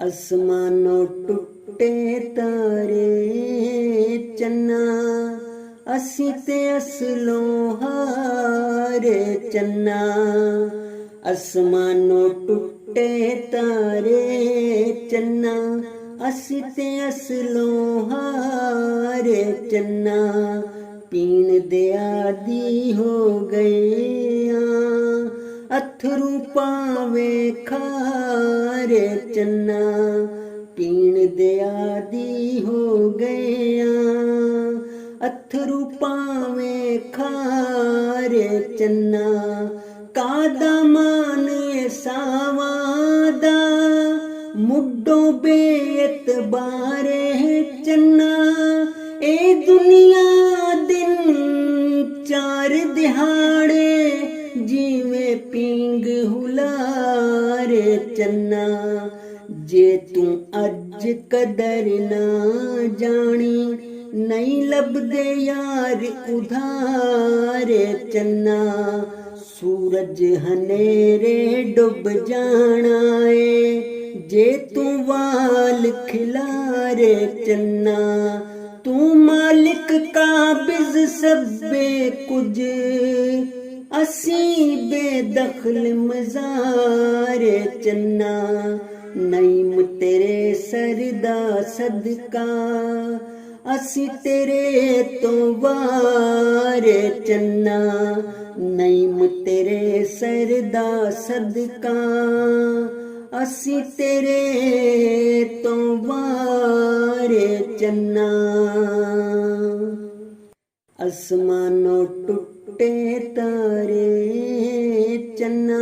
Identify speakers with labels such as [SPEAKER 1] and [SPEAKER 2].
[SPEAKER 1] ਅਸਮਾਨੋਂ ਟੁੱਟੇ ਤਾਰੇ ਚੰਨਾ, ਅਸੀਂ ਤੇ ਅਸਲੋਂ ਹਾਰੇ ਚੰਨਾ। ਅਸਮਾਨੋਂ ਟੁੱਟੇ ਤਾਰੇ ਚੰਨਾ, ਅਸੀਂ ਤੇ ਅਸਲੋਂ ਹਾਰੇ ਚੰਨਾ। ਪੀਣ ਦੇ ਆਦੀ ਹੋ ਗਏ ਆਂ, ਅਥਰੂ ਪਾਵੇਂ ਖਾਰੇ ਚੰਨਾ। ਪੀਣ ਦੇ ਆਦੀ ਹੋ ਗਏ ਆਂ, ਅਥਰੂ ਪਾਵੇਂ ਖਾਰੇ ਚੰਨਾ। ਕਾਦਾ ਮਾਨ ਸਾਵਾਂ ਦਾ, ਮੁੱਢੋਂ ਬੇਇਤਬਾਰੇ ਚੰਨਾ। ਇਹ ਦੁਨੀਆ ਦਿਨ ਚਾਰ ਦਿਹਾੜੇ, ਜਿਵੇਂ ਪੀਂਗ ਹੁਲਾਰੇ ਚੰਨਾ। ਜੇ ਤੂੰ ਅੱਜ ਕਦਰ ਨਾ ਜਾਣੀ, ਨਹੀਂ ਲੱਭਦੇ ਯਾਰ ਉਧਾਰੇ ਚੰਨਾ। ਸੂਰਜ ਹਨੇਰੇ ਡੁੱਬ ਜਾਣਾ ਏ, ਜੇ ਤੂੰ ਵਾਲ ਖਿਲਾਰੇ ਚੰਨਾ। ਤੂੰ ਮਾਲਿਕ ਕਾਬਿਜ਼ ਸਭੇ ਕੁਝ, ਅਸੀਂ ਬੇਦਖਲ ਮਜ਼ਾਰੇ ਚੰਨਾ। ਨਈਮ ਤੇਰੇ ਸਰ ਦਾ ਸਦਕਾ, ਅਸੀਂ ਤੇਰੇ ਤੋਂ ਵਾਰੇ ਚੰਨਾ। ਨਈਮ ਤੇਰੇ ਸਰ ਦਾ ਸਦਕਾ, ਅਸੀਂ ਤੇਰੇ ਤੋਂ ਵਾਰੇ ਚੰਨਾ। ਅਸਮਾਨੋਂ ਟੁੱਟੇ ਤਾਰੇ ਚੰਨਾ,